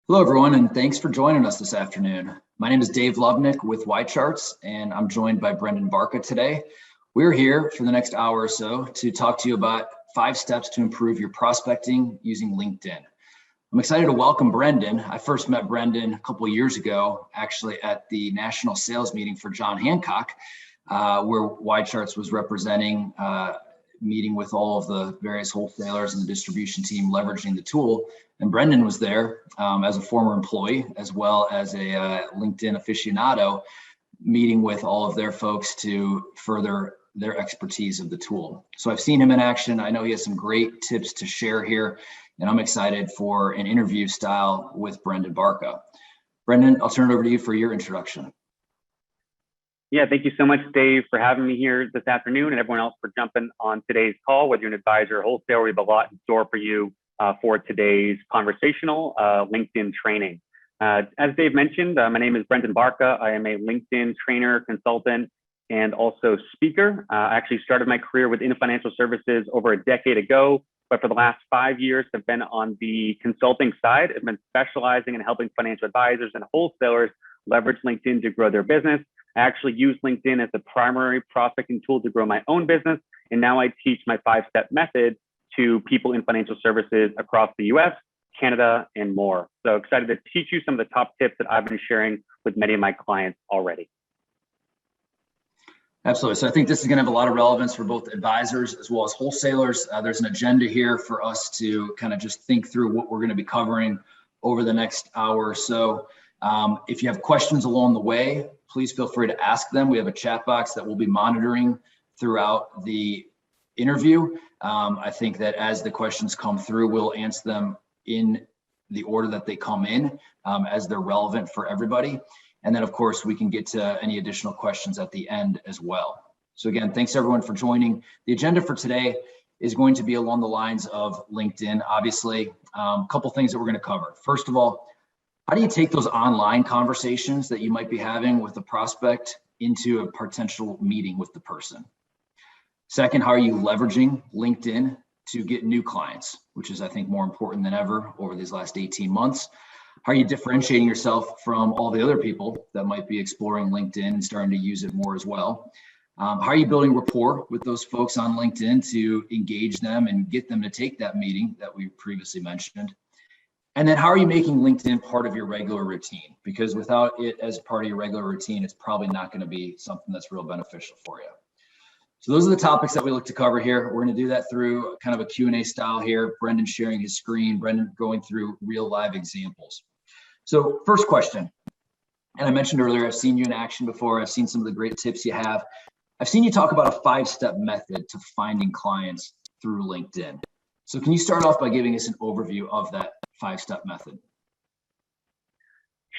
Hello, everyone, and thanks for joining us this afternoon. My name is Dave Lovnick with YCharts, and I'm joined by Brendan Barca today. We're here for the next hour or so to talk to you about 5 steps to improve your prospecting using LinkedIn. I'm excited to welcome Brendan. I first met Brendan a couple of years ago, actually at the national sales meeting for John Hancock, where YCharts was representing meeting with all of the various wholesalers and the distribution team leveraging the tool. And Brendan was there as a former employee, as well as a LinkedIn aficionado, meeting with all of their folks to further their expertise of the tool. So I've seen him in action. I know he has some great tips to share here, and I'm excited for an interview style with Brendan Barca. Brendan, I'll turn it over to you for your introduction. Yeah, thank you so much, Dave, for having me here this afternoon, and everyone else for jumping on today's call. Whether you're an advisor or wholesaler, we have a lot in store for you for today's conversational LinkedIn training. As Dave mentioned, my name is Brendan Barca. I am a LinkedIn trainer, consultant, and also speaker. I actually started my career within financial services over a decade ago, but for the last 5 years, I've been on the consulting side. I've been specializing in helping financial advisors and wholesalers leverage LinkedIn to grow their business. I actually use LinkedIn as the primary prospecting tool to grow my own business. And now I teach my 5-step method to people in financial services across the US, Canada, and more. So excited to teach you some of the top tips that I've been sharing with many of my clients already. Absolutely. So I think this is going to have a lot of relevance for both advisors as well as wholesalers. There's an agenda here for us to kind of just think through what we're going to be covering over the next hour or so. If you have questions along the way, please feel free to ask them. We have a chat box that we'll be monitoring throughout the interview. I think that as the questions come through, we'll answer them in the order that they come in as they're relevant for everybody. And then, of course, we can get to any additional questions at the end as well. So again, thanks everyone for joining. The agenda for today is going to be along the lines of LinkedIn. Obviously, a couple things that we're going to cover. First of all, how do you take those online conversations that you might be having with a prospect into a potential meeting with the person? Second, how are you leveraging LinkedIn to get new clients, which is, I think, more important than ever over these last 18 months? How are you differentiating yourself from all the other people that might be exploring LinkedIn and starting to use it more as well? How are you building rapport with those folks on LinkedIn to engage them and get them to take that meeting that we previously mentioned? And then how are you making LinkedIn part of your regular routine? Because without it as part of your regular routine, it's probably not going to be something that's real beneficial for you. So those are the topics that we look to cover here. We're going to do that through kind of a Q&A style here. Brendan sharing his screen, Brendan going through real live examples. So first question, and I mentioned earlier, I've seen you in action before. I've seen some of the great tips you have. I've seen you talk about a 5-step method to finding clients through LinkedIn. So can you start off by giving us an overview of that 5-step method?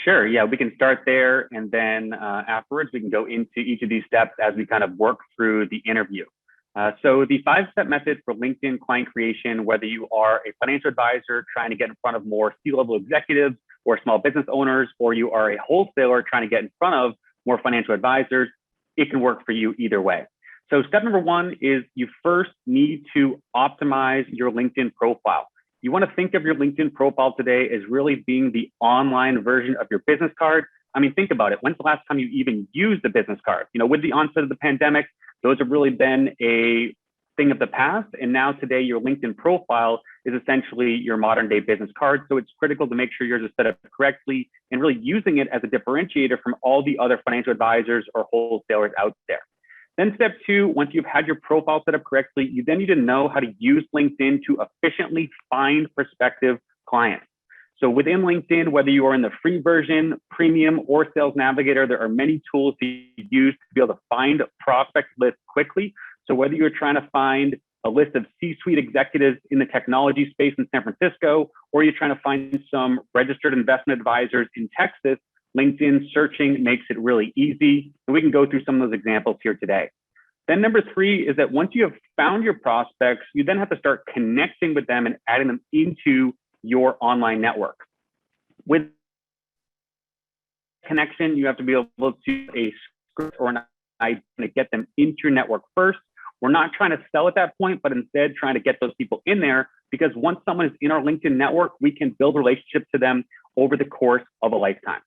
Sure. Yeah, we can start there, and then afterwards we can go into each of these steps as we kind of work through the interview. So the 5-step method for LinkedIn client creation, whether you are a financial advisor trying to get in front of more C-level executives or small business owners, or you are a wholesaler trying to get in front of more financial advisors, it can work for you either way. So step number 1 is you first need to optimize your LinkedIn profile. You want to think of your LinkedIn profile today as really being the online version of your business card. I mean, think about it. When's the last time you even used a business card? You know, with the onset of the pandemic, those have really been a thing of the past. And now today, your LinkedIn profile is essentially your modern day business card. So it's critical to make sure yours is set up correctly and really using it as a differentiator from all the other financial advisors or wholesalers out there. Then step 2, once you've had your profile set up correctly, you then need to know how to use LinkedIn to efficiently find prospective clients. So within LinkedIn, whether you are in the free version, premium, or sales navigator, there are many tools to use to be able to find prospect lists quickly. So whether you're trying to find a list of C-suite executives in the technology space in San Francisco, or you're trying to find some registered investment advisors in Texas, LinkedIn searching makes it really easy. And we can go through some of those examples here today. Then number 3 is that once you have found your prospects, you then have to start connecting with them and adding them into your online network. With connection, you have to be able to a script or an idea to get them into your network first. We're not trying to sell at that point, but instead trying to get those people in there, because once someone is in our LinkedIn network, we can build relationships to them over the course of a lifetime.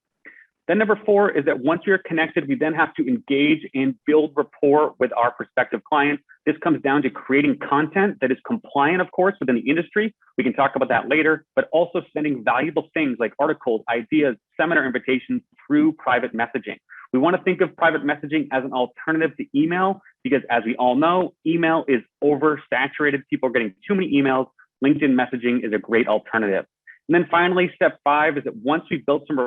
Then number 4 is that once you're connected, we then have to engage and build rapport with our prospective clients. This comes down to creating content that is compliant, of course, within the industry. We can talk about that later, but also sending valuable things like articles, ideas, seminar invitations through private messaging. We want to think of private messaging as an alternative to email because, as we all know, email is oversaturated. People are getting too many emails. LinkedIn messaging is a great alternative. And then finally, step 5 is that once we've built some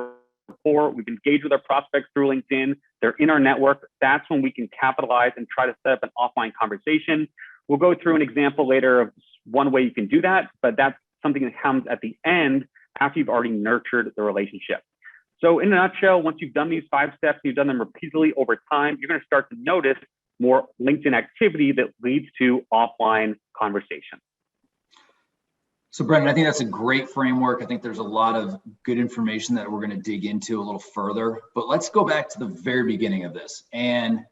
rapport, we've engaged with our prospects through LinkedIn, they're in our network, that's when we can capitalize and try to set up an offline conversation. We'll go through an example later of one way you can do that, but that's something that comes at the end after you've already nurtured the relationship. So in a nutshell, once you've done these 5 steps, you've done them repeatedly over time, you're going to start to notice more LinkedIn activity that leads to offline conversations. So Brendan, I think that's a great framework. I think there's a lot of good information that we're going to dig into a little further, but let's go back to the very beginning of this. And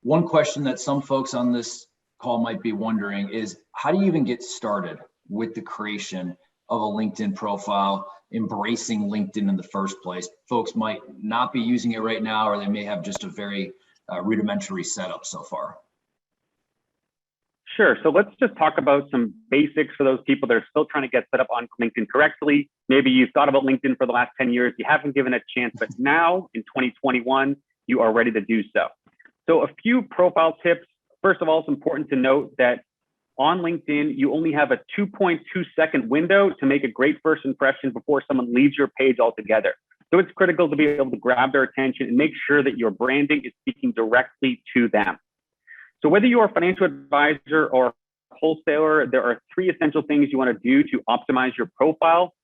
one question that some folks on this call might be wondering is, how do you even get started with the creation of a LinkedIn profile, embracing LinkedIn in the first place? Folks might not be using it right now, or they may have just a very rudimentary setup so far. Sure. So let's just talk about some basics for those people that are still trying to get set up on LinkedIn correctly. Maybe you've thought about LinkedIn for the last 10 years, you haven't given it a chance, but now in 2021, you are ready to do so. So a few profile tips. First of all, it's important to note that on LinkedIn, you only have a 2.2-second window to make a great first impression before someone leaves your page altogether. So it's critical to be able to grab their attention and make sure that your branding is speaking directly to them. So whether you are a financial advisor or wholesaler, there are 3 essential things you want to do to optimize your profile.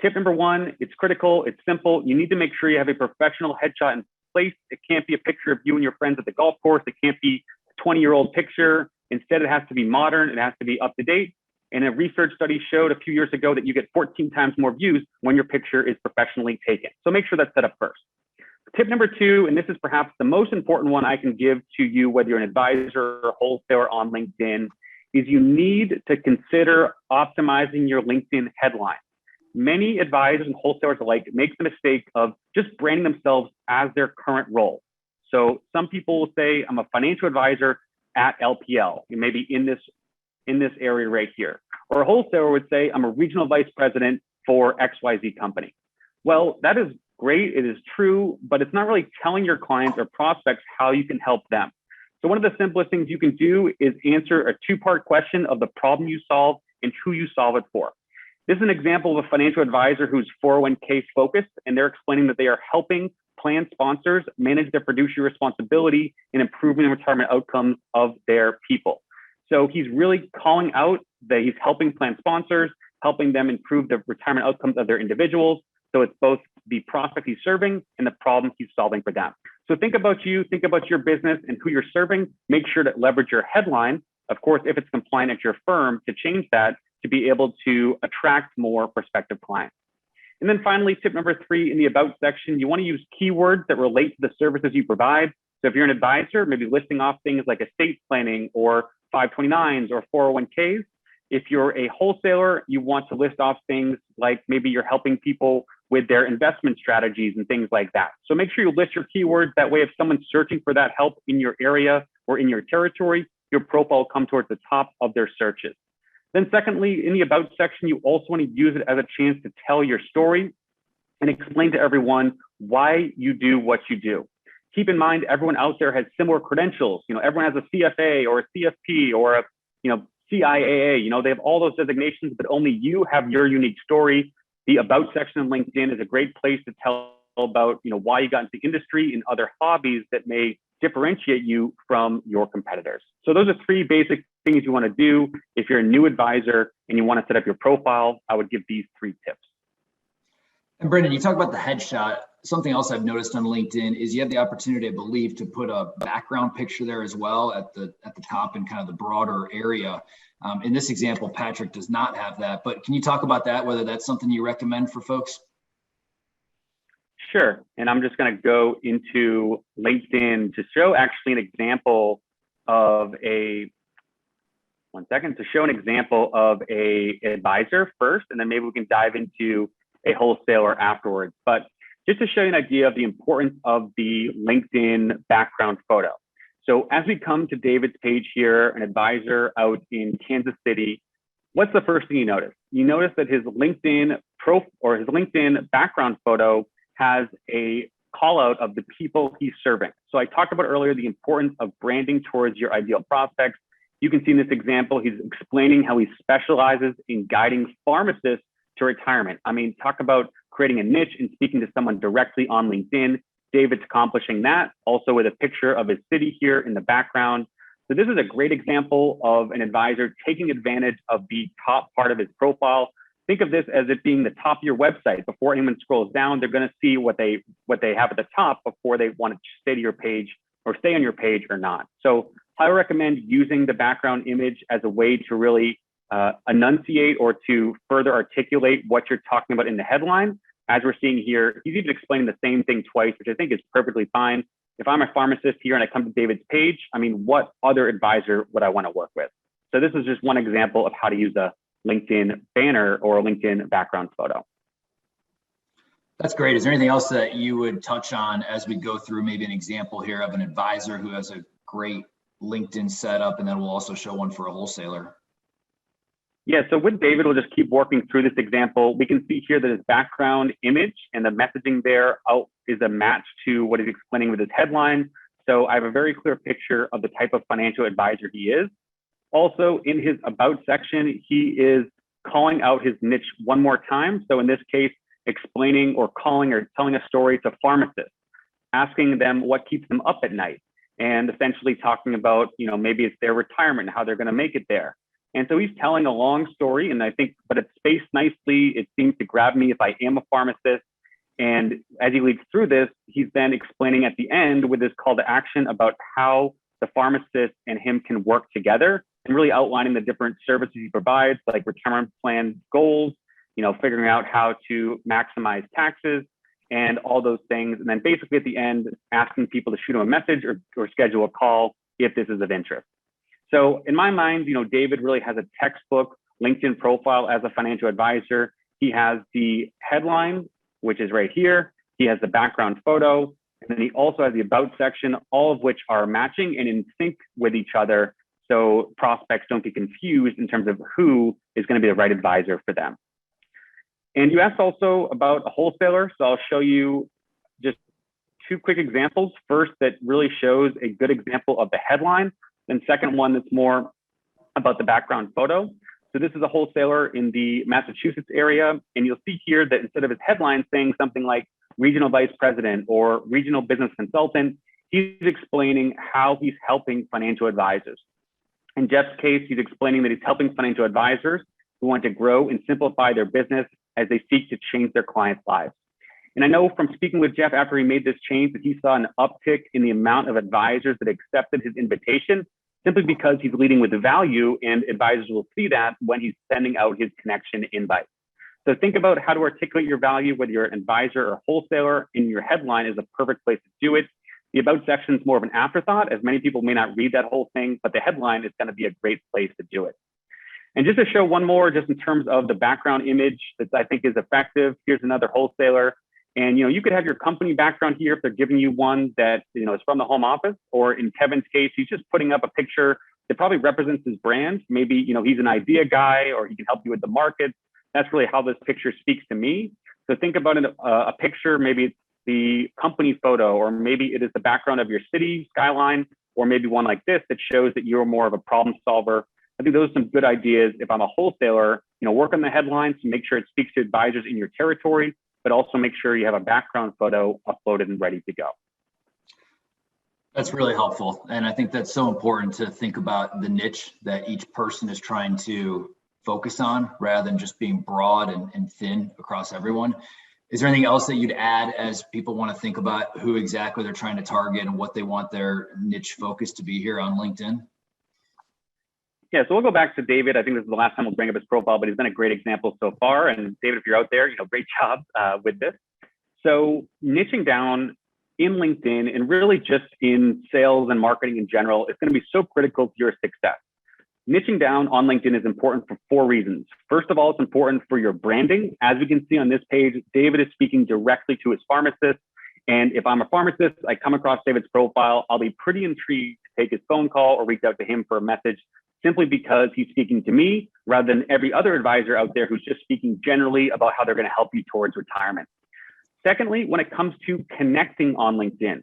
Tip number 1, it's critical, it's simple. You need to make sure you have a professional headshot in place. It can't be a picture of you and your friends at the golf course. It can't be a 20-year-old picture. Instead, it has to be modern. It has to be up to date. And a research study showed a few years ago that you get 14 times more views when your picture is professionally taken. So make sure that's set up first. Tip number 2, and this is perhaps the most important one I can give to you, whether you're an advisor or a wholesaler on LinkedIn, is you need to consider optimizing your LinkedIn headline. Many advisors and wholesalers alike make the mistake of just branding themselves as their current role. So some people will say, I'm a financial advisor at LPL, maybe in this area right here. Or a wholesaler would say, I'm a regional vice president for XYZ company. Well, that is great, it is true, but it's not really telling your clients or prospects how you can help them. So one of the simplest things you can do is answer a 2-part question of the problem you solve and who you solve it for. This is an example of a financial advisor who's 401k focused, and they're explaining that they are helping plan sponsors manage their fiduciary responsibility in improving the retirement outcomes of their people. So he's really calling out that he's helping plan sponsors, helping them improve the retirement outcomes of their individuals. So it's both the prospect he's serving and the problem he's solving for them. So think about you, think about your business and who you're serving. Make sure to leverage your headline, of course, if it's compliant at your firm, to change that to be able to attract more prospective clients. And then finally, tip number 3, in the about section, you want to use keywords that relate to the services you provide. So if you're an advisor, maybe listing off things like estate planning or 529s or 401ks. If you're a wholesaler, you want to list off things like maybe you're helping people with their investment strategies and things like that. So make sure you list your keywords. That way, if someone's searching for that help in your area or in your territory, your profile will come towards the top of their searches. Then secondly, in the about section, you also want to use it as a chance to tell your story and explain to everyone why you do what you do. Keep in mind, everyone out there has similar credentials. Everyone has a CFA or a CFP or a, CIAA. They have all those designations, but only you have your unique story. The about section of LinkedIn is a great place to tell about, why you got into the industry and other hobbies that may differentiate you from your competitors. So those are 3 basic things you want to do. If you're a new advisor and you want to set up your profile, I would give these 3 tips. And Brendan, you talk about the headshot. Something else I've noticed on LinkedIn is you have the opportunity, I believe, to put a background picture there as well at the top in kind of the broader area. In this example, Patrick does not have that, but can you talk about that, whether that's something you recommend for folks? Sure. And I'm just going to go into LinkedIn to show actually an example of a advisor first, and then maybe we can dive into a wholesaler afterwards. But just to show you an idea of the importance of the LinkedIn background photo. So as we come to David's page here, an advisor out in Kansas City, what's the first thing you notice? You notice that his LinkedIn his LinkedIn background photo has a call out of the people he's serving. So I talked about earlier the importance of branding towards your ideal prospects. You can see in this example, he's explaining how he specializes in guiding pharmacists to retirement. I mean, talk about creating a niche and speaking to someone directly on LinkedIn. David's accomplishing that, also with a picture of his city here in the background. So this is a great example of an advisor taking advantage of the top part of his profile. Think of this as it being the top of your website. Before anyone scrolls down, they're going to see what they have at the top before they want to stay to your page or stay on your page or not. So I recommend using the background image as a way to really enunciate or to further articulate what you're talking about in the headline. As we're seeing here, he's even explaining the same thing twice, which I think is perfectly fine. If I'm a pharmacist here and I come to David's page, I mean, what other advisor would I want to work with? So this is just one example of how to use a LinkedIn banner or a LinkedIn background photo. That's great. Is there anything else that you would touch on as we go through maybe an example here of an advisor who has a great LinkedIn setup, and then we'll also show one for a wholesaler? Yeah, so with David, we'll just keep working through this example. We can see here that his background image and the messaging there is a match to what he's explaining with his headline. So I have a very clear picture of the type of financial advisor he is. Also, in his about section, he is calling out his niche one more time. So in this case, explaining or calling or telling a story to pharmacists, asking them what keeps them up at night, and essentially talking about, maybe it's their retirement and how they're going to make it there. And so he's telling a long story, and I think, but it's spaced nicely. It seems to grab me if I am a pharmacist. And as he leads through this, he's then explaining at the end with this call to action about how the pharmacist and him can work together, and really outlining the different services he provides, like retirement plan goals, figuring out how to maximize taxes and all those things. And then basically at the end, asking people to shoot him a message or schedule a call if this is of interest. So in my mind, David really has a textbook LinkedIn profile as a financial advisor. He has the headline, which is right here. He has the background photo, and then he also has the about section, all of which are matching and in sync with each other, so prospects don't get confused in terms of who is going to be the right advisor for them. And you asked also about a wholesaler, so I'll show you just two quick examples. First, that really shows a good example of the headline. Then second one that's more about the background photo. So this is a wholesaler in the Massachusetts area. And you'll see here that instead of his headline saying something like regional vice president or regional business consultant, he's explaining how he's helping financial advisors. In Jeff's case, he's explaining that he's helping financial advisors who want to grow and simplify their business as they seek to change their clients' lives. And I know from speaking with Jeff after he made this change that he saw an uptick in the amount of advisors that accepted his invitation, simply because he's leading with the value, and advisors will see that when he's sending out his connection invite. So think about how to articulate your value, whether you're an advisor or a wholesaler, and your headline is a perfect place to do it. The about section is more of an afterthought, as many people may not read that whole thing, but the headline is going to be a great place to do it. And just to show one more, just in terms of the background image that I think is effective, here's another wholesaler. And you could have your company background here if they're giving you one that is from the home office, or in Kevin's case, he's just putting up a picture that probably represents his brand. Maybe he's an idea guy, or he can help you with the market. That's really how this picture speaks to me. So think about a picture, maybe it's the company photo, or maybe it is the background of your city skyline, or maybe one like this that shows that you're more of a problem solver. I think those are some good ideas. If I'm a wholesaler, work on the headlines to make sure it speaks to advisors in your territory, but also make sure you have a background photo uploaded and ready to go. That's really helpful. And I think that's so important to think about the niche that each person is trying to focus on, rather than just being broad and thin across everyone. Is there anything else that you'd add as people want to think about who exactly they're trying to target and what they want their niche focus to be here on LinkedIn? Yeah, so we'll go back to David. I think this is the last time we'll bring up his profile, but he's been a great example so far. And David, if you're out there, great job with this. So niching down in LinkedIn, and really just in sales and marketing in general, is going to be so critical to your success. Niching down on LinkedIn is important for 4 reasons. First of all, it's important for your branding. As we can see on this page, David is speaking directly to his pharmacist. And if I'm a pharmacist, I come across David's profile, I'll be pretty intrigued to take his phone call or reach out to him for a message simply because he's speaking to me rather than every other advisor out there who's just speaking generally about how they're going to help you towards retirement. Secondly, when it comes to connecting on LinkedIn,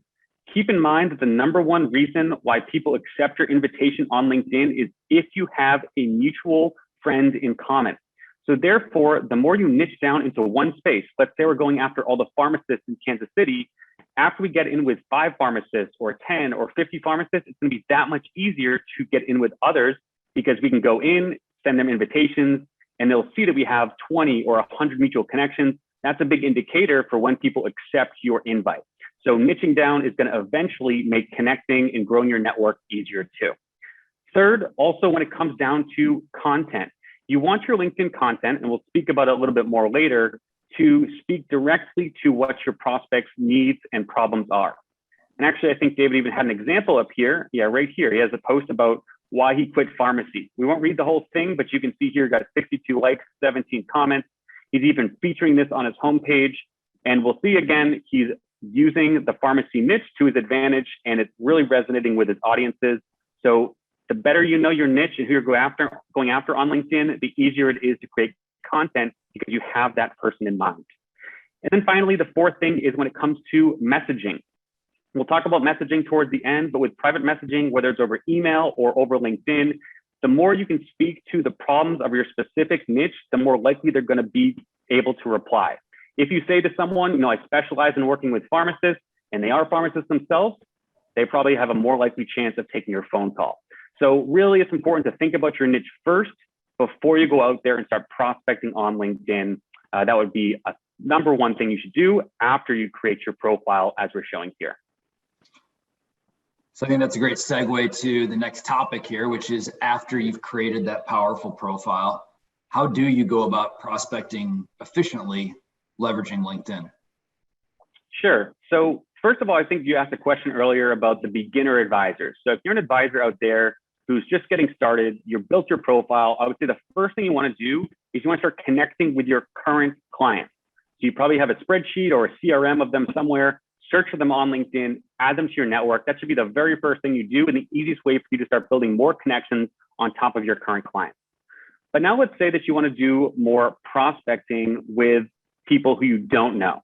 keep in mind that the #1 reason why people accept your invitation on LinkedIn is if you have a mutual friend in common. So therefore, the more you niche down into one space, let's say we're going after all the pharmacists in Kansas City, after we get in with 5 pharmacists or 10 or 50 pharmacists, it's going to be that much easier to get in with others because we can go in, send them invitations, and they'll see that we have 20 or 100 mutual connections. That's a big indicator for when people accept your invite. So niching down is going to eventually make connecting and growing your network easier too. Third, also when it comes down to content, you want your LinkedIn content, and we'll speak about it a little bit more later, to speak directly to what your prospects' needs and problems are. And actually, I think David even had an example up here. Yeah, right here. He has a post about why he quit pharmacy. We won't read the whole thing, but you can see here, got 62 likes, 17 comments. He's even featuring this on his homepage. And we'll see again, he's using the pharmacy niche to his advantage, and it's really resonating with his audiences. So the better you know your niche and who you're going after on LinkedIn, the easier it is to create content because you have that person in mind. And then finally, the 4th thing is when it comes to messaging. We'll talk about messaging towards the end, but with private messaging, whether it's over email or over LinkedIn, the more you can speak to the problems of your specific niche, the more likely they're going to be able to reply. If you say to someone, I specialize in working with pharmacists, and they are pharmacists themselves, they probably have a more likely chance of taking your phone call. So really, it's important to think about your niche first before you go out there and start prospecting on LinkedIn. That would be a #1 thing you should do after you create your profile, as we're showing here. So I think that's a great segue to the next topic here, which is after you've created that powerful profile, how do you go about prospecting efficiently leveraging LinkedIn? Sure. So first of all, I think you asked a question earlier about the beginner advisors. So if you're an advisor out there who's just getting started, you built your profile, I would say the first thing you want to do is you want to start connecting with your current clients. So you probably have a spreadsheet or a CRM of them somewhere. Search for them on LinkedIn, add them to your network. That should be the very first thing you do and the easiest way for you to start building more connections on top of your current clients. But now let's say that you want to do more prospecting with people who you don't know.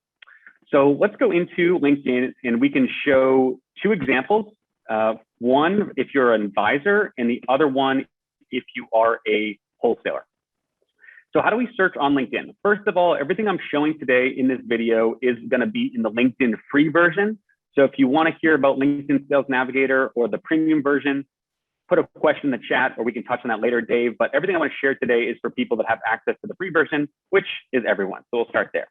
So let's go into LinkedIn and we can show 2 examples. One, if you're an advisor, and the other one, if you are a wholesaler. So how do we search on LinkedIn? First of all, everything I'm showing today in this video is going to be in the LinkedIn free version. So if you want to hear about LinkedIn Sales Navigator or the premium version, put a question in the chat, or we can touch on that later, Dave. But everything I want to share today is for people that have access to the free version, which is everyone. So we'll start there.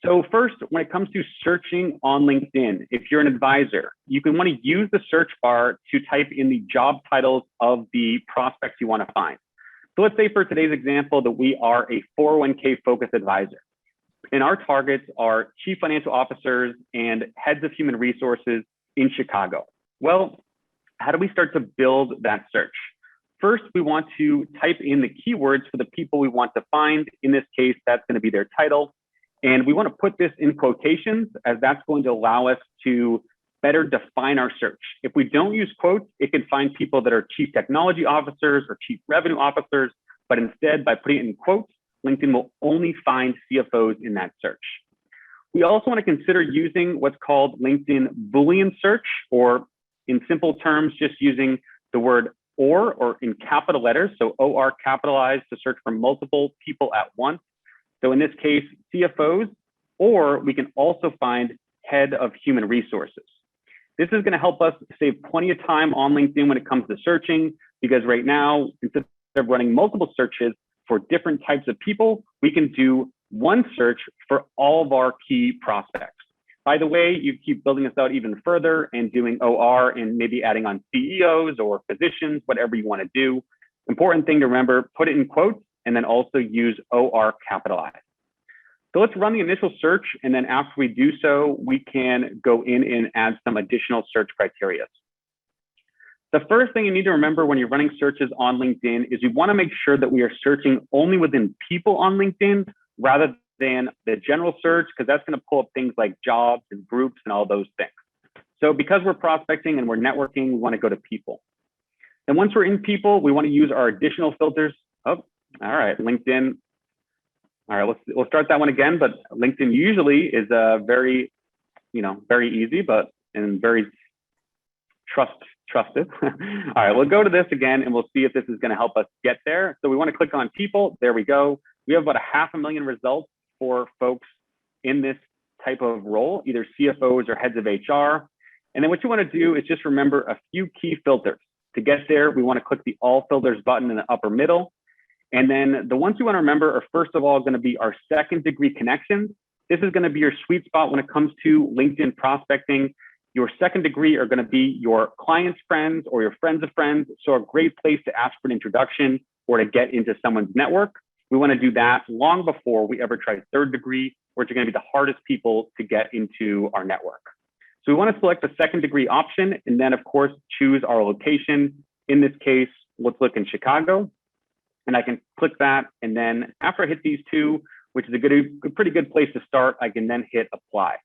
So first, when it comes to searching on LinkedIn, if you're an advisor, you can want to use the search bar to type in the job titles of the prospects you want to find. So let's say for today's example that we are a 401k focused advisor, and our targets are chief financial officers and heads of human resources in Chicago. Well, how do we start to build that search? First, we want to type in the keywords for the people we want to find. In this case, that's going to be their title. And we want to put this in quotations, as that's going to allow us to better define our search. If we don't use quotes, it can find people that are chief technology officers or chief revenue officers, but instead by putting it in quotes, LinkedIn will only find CFOs in that search. We also want to consider using what's called LinkedIn Boolean search, or in simple terms, just using the word or in capital letters, so OR capitalized, to search for multiple people at once. So in this case, CFOs, or we can also find head of human resources. This is going to help us save plenty of time on LinkedIn when it comes to searching, because right now, instead of running multiple searches for different types of people, we can do one search for all of our key prospects. By the way, you keep building this out even further and doing OR and maybe adding on CEOs or physicians, whatever you want to do. Important thing to remember, put it in quotes and then also use OR capitalized. So let's run the initial search, and then after we do so, we can go in and add some additional search criteria. The first thing you need to remember when you're running searches on LinkedIn is you want to make sure that we are searching only within people on LinkedIn rather than the general search, because that's going to pull up things like jobs and groups and all those things. So because we're prospecting and we're networking, we want to go to people. And once we're in people, we want to use our additional filters. Oh, all right, LinkedIn. All right, we'll start that one again, but LinkedIn usually is very, very easy, and very trusted. All right, we'll go to this again and we'll see if this is going to help us get there. So we want to click on people. There we go. We have about 500,000 results for folks in this type of role, either CFOs or heads of HR. And then what you want to do is just remember a few key filters. To get there, we want to click the all filters button in the upper middle. And then the ones you want to remember are, first of all, going to be our second degree connections. This is going to be your sweet spot when it comes to LinkedIn prospecting. Your second degree are going to be your clients' friends or your friends of friends. So a great place to ask for an introduction or to get into someone's network. We want to do that long before we ever try third degree, which are going to be the hardest people to get into our network. So we want to select the second degree option and then of course choose our location. In this case, let's look in Chicago, and I can click that. And then after I hit these two, which is a pretty good place to start, I can then hit apply.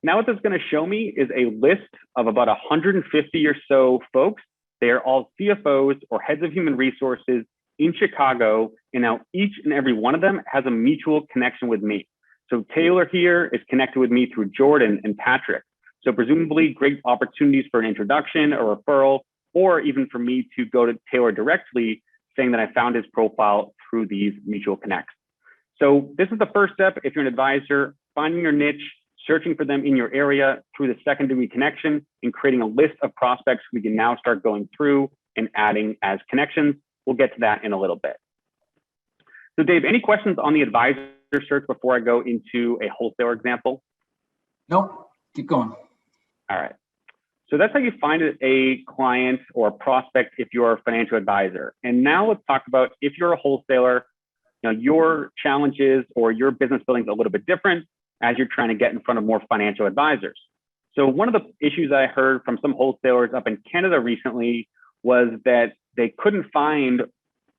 Now what this is going to show me is a list of about 150 or so folks. They are all CFOs or heads of human resources in Chicago. And now each and every one of them has a mutual connection with me. So Taylor here is connected with me through Jordan and Patrick. So presumably great opportunities for an introduction or referral, or even for me to go to Taylor directly saying that I found his profile through these mutual connects. So this is the first step. If you're an advisor, finding your niche, searching for them in your area through the second degree connection and creating a list of prospects we can now start going through and adding as connections. We'll get to that in a little bit. So Dave, any questions on the advisor search before I go into a wholesaler example? Nope, keep going. All right. So that's how you find a client or a prospect if you're a financial advisor. And now let's talk about if you're a wholesaler, your challenges or your business building is a little bit different as you're trying to get in front of more financial advisors. So one of the issues I heard from some wholesalers up in Canada recently was that they couldn't find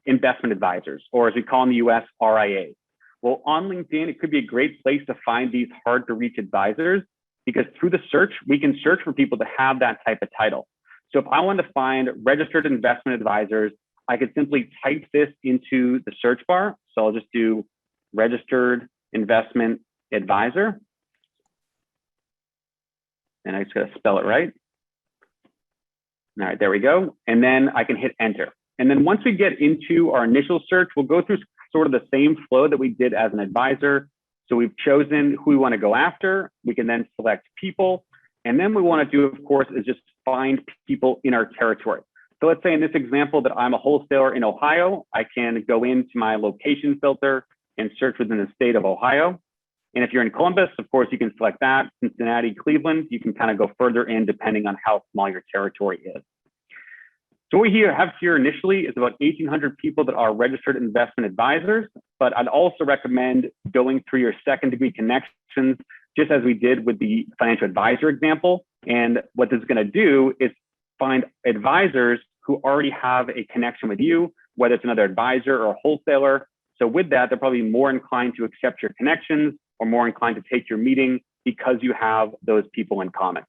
investment advisors, or as we call in the US, RIAs. Well, on LinkedIn, it could be a great place to find these hard to reach advisors, because through the search, we can search for people that have that type of title. So if I want to find registered investment advisors, I could simply type this into the search bar. So I'll just do registered investment advisor. And I just got to spell it right. All right, there we go. And then I can hit enter. And then once we get into our initial search, we'll go through sort of the same flow that we did as an advisor. So we've chosen who we want to go after. We can then select people. And then what we want to do, of course, is just find people in our territory. So let's say in this example that I'm a wholesaler in Ohio, I can go into my location filter and search within the state of Ohio. And if you're in Columbus, of course, you can select that. Cincinnati, Cleveland, you can kind of go further in depending on how small your territory is. So what we have here initially is about 1,800 people that are registered investment advisors, but I'd also recommend going through your second degree connections, just as we did with the financial advisor example. And what this is going to do is find advisors who already have a connection with you, whether it's another advisor or a wholesaler. So with that, they're probably more inclined to accept your connections or more inclined to take your meeting because you have those people in common.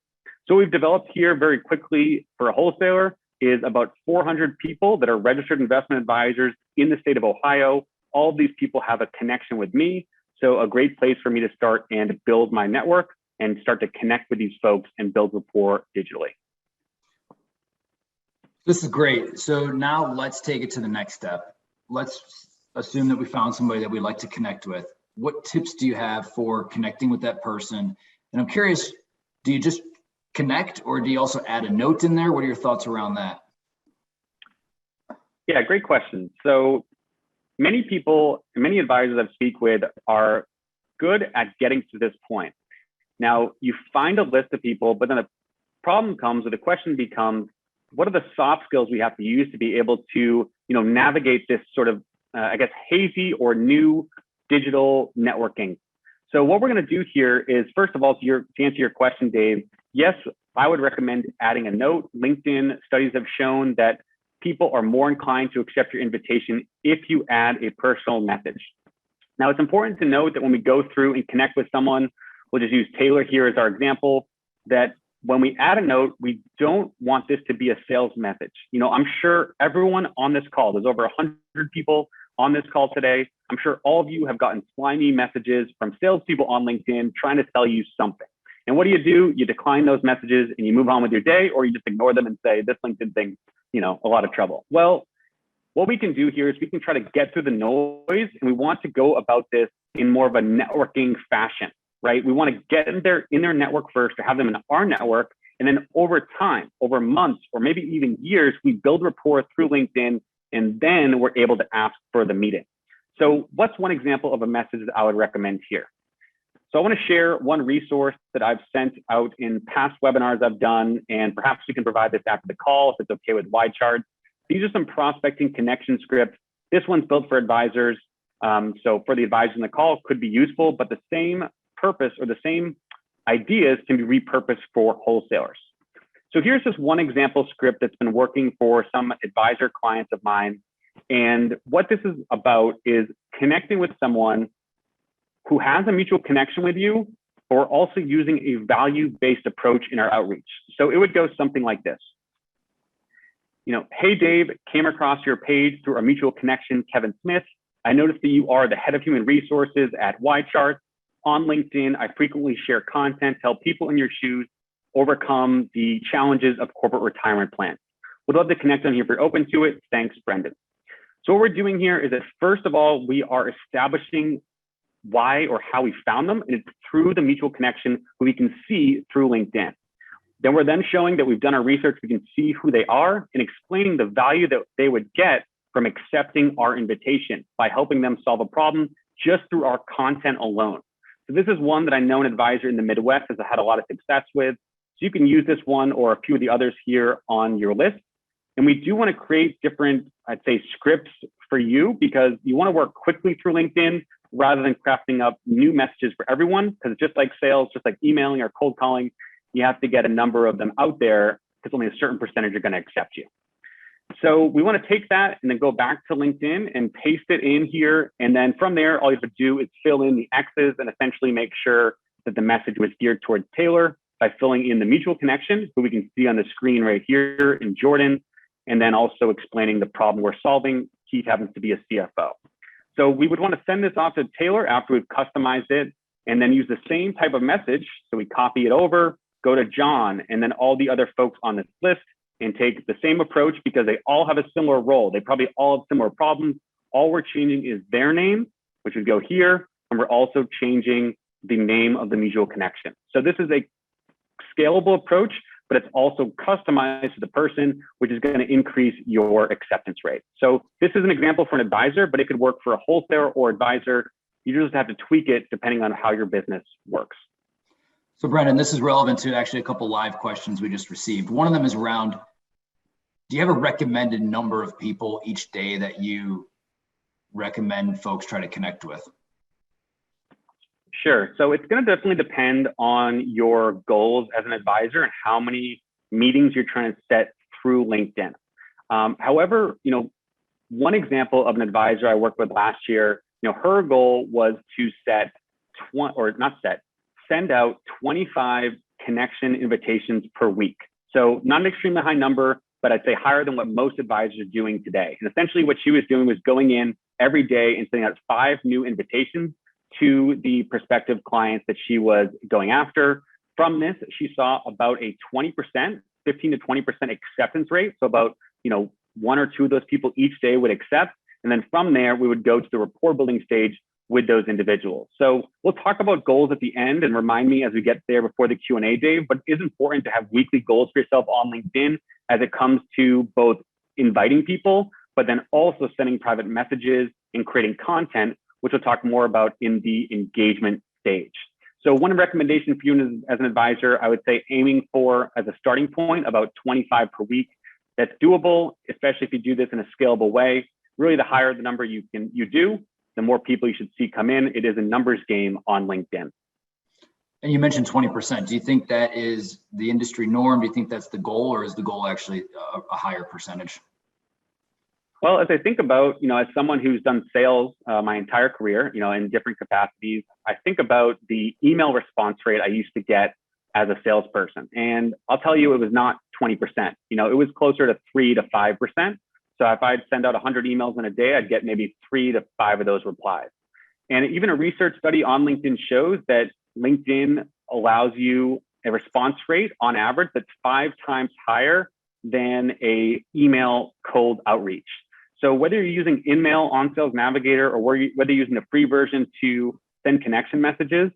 So we've developed here very quickly for a wholesaler is about 400 people that are registered investment advisors in the state of Ohio. All of these people have a connection with me. So a great place for me to start and build my network and start to connect with these folks and build rapport digitally. This is great. So now let's take it to the next step. Let's assume that we found somebody that we'd like to connect with. What tips do you have for connecting with that person? And I'm curious, do you just connect or do you also add a note in there? What are your thoughts around that? Yeah, great question. So many people, many advisors I speak with are good at getting to this point. Now you find a list of people, but then the problem comes or the question becomes, what are the soft skills we have to use to be able to, navigate this sort of, I guess, hazy or new digital networking? So what we're going to do here is, first of all, to answer your question, Dave, yes, I would recommend adding a note. LinkedIn studies have shown that people are more inclined to accept your invitation if you add a personal message. Now, it's important to note that when we go through and connect with someone, we'll just use Taylor here as our example, that when we add a note, we don't want this to be a sales message. You know, I'm sure everyone on this call, there's over 100 people on this call today. I'm sure all of you have gotten slimy messages from salespeople on LinkedIn trying to sell you something. And what do? You decline those messages and you move on with your day, or you just ignore them and say, this LinkedIn thing, you know, a lot of trouble. Well, what we can do here is we can try to get through the noise, and we want to go about this in more of a networking fashion, right? We want to get in their network first, to have them in our network. And then over time, over months, or maybe even years, we build rapport through LinkedIn, and then we're able to ask for the meeting. So what's one example of a message that I would recommend here? So I want to share one resource that I've sent out in past webinars I've done, and perhaps we can provide this after the call if it's okay with wide charts. These are some prospecting connection scripts. This one's built for advisors. So for the advisors in the call, could be useful, but the same purpose or the same ideas can be repurposed for wholesalers. So here's just one example script that's been working for some advisor clients of mine. And what this is about is connecting with someone who has a mutual connection with you, or also using a value-based approach in our outreach. So it would go something like this. You know, hey, Dave, came across your page through our mutual connection, Kevin Smith. I noticed that you are the head of human resources at YCharts. On LinkedIn, I frequently share content to help people in your shoes overcome the challenges of corporate retirement plans. Would love to connect on here if you're open to it. Thanks, Brendan. So what we're doing here is that, first of all, we are establishing why or how we found them, and it's through the mutual connection we can see through LinkedIn. Then we're showing that we've done our research, we can see who they are, and explaining the value that they would get from accepting our invitation by helping them solve a problem just through our content alone. So this is one that I know an advisor in the Midwest has had a lot of success with. So you can use this one or a few of the others here on your list. And we do want to create different, I'd say, scripts for you, because you want to work quickly through LinkedIn rather than crafting up new messages for everyone, because it's just like sales, just like emailing or cold calling, you have to get a number of them out there because only a certain percentage are going to accept you. So we want to take that and then go back to LinkedIn and paste it in here. And then from there, all you have to do is fill in the X's and essentially make sure that the message was geared towards Taylor by filling in the mutual connection, who we can see on the screen right here in Jordan, and then also explaining the problem we're solving. He happens to be a CFO. So we would want to send this off to Taylor after we've customized it, and then use the same type of message. So we copy it over, go to John, and then all the other folks on this list, and take the same approach, because they all have a similar role. They probably all have similar problems. All we're changing is their name, which would go here, and we're also changing the name of the mutual connection. So this is a scalable approach, but it's also customized to the person, which is going to increase your acceptance rate. So this is an example for an advisor, but it could work for a wholesaler or advisor. You just have to tweak it depending on how your business works. So Brendan, this is relevant to actually a couple live questions we just received. One of them is around, do you have a recommended number of people each day that you recommend folks try to connect with? Sure. So it's going to definitely depend on your goals as an advisor and how many meetings you're trying to set through LinkedIn. However, you know, one example of an advisor I worked with last year, you know, her goal was to send out 25 connection invitations per week. So not an extremely high number, but I'd say higher than what most advisors are doing today. And essentially what she was doing was going in every day and sending out 5 new invitations to the prospective clients that she was going after. From this, she saw about a 20%, 15 to 20% acceptance rate. So about, you know, 1 or 2 of those people each day would accept. And then from there, we would go to the rapport building stage with those individuals. So we'll talk about goals at the end, and remind me as we get there before the Q&A, Dave, but it is important to have weekly goals for yourself on LinkedIn as it comes to both inviting people, but then also sending private messages and creating content, which we'll talk more about in the engagement stage. So one recommendation for you as an advisor, I would say aiming for, as a starting point, about 25 per week. That's doable, especially if you do this in a scalable way. Really, the higher the number you do, the more people you should see come in. It is a numbers game on LinkedIn. And you mentioned 20%. Do you think that is the industry norm? Do you think that's the goal, or is the goal actually a higher percentage? Well, as I think about, as someone who's done sales my entire career, in different capacities, I think about the email response rate I used to get as a salesperson. And I'll tell you, it was not 20%. It was closer to 3 to 5%. So if I'd send out 100 emails in a day, I'd get maybe 3 to 5 of those replies. And even a research study on LinkedIn shows that LinkedIn allows you a response rate on average that's 5 times higher than a email cold outreach. So whether you're using InMail on Sales Navigator or whether you're using the free version to send connection messages,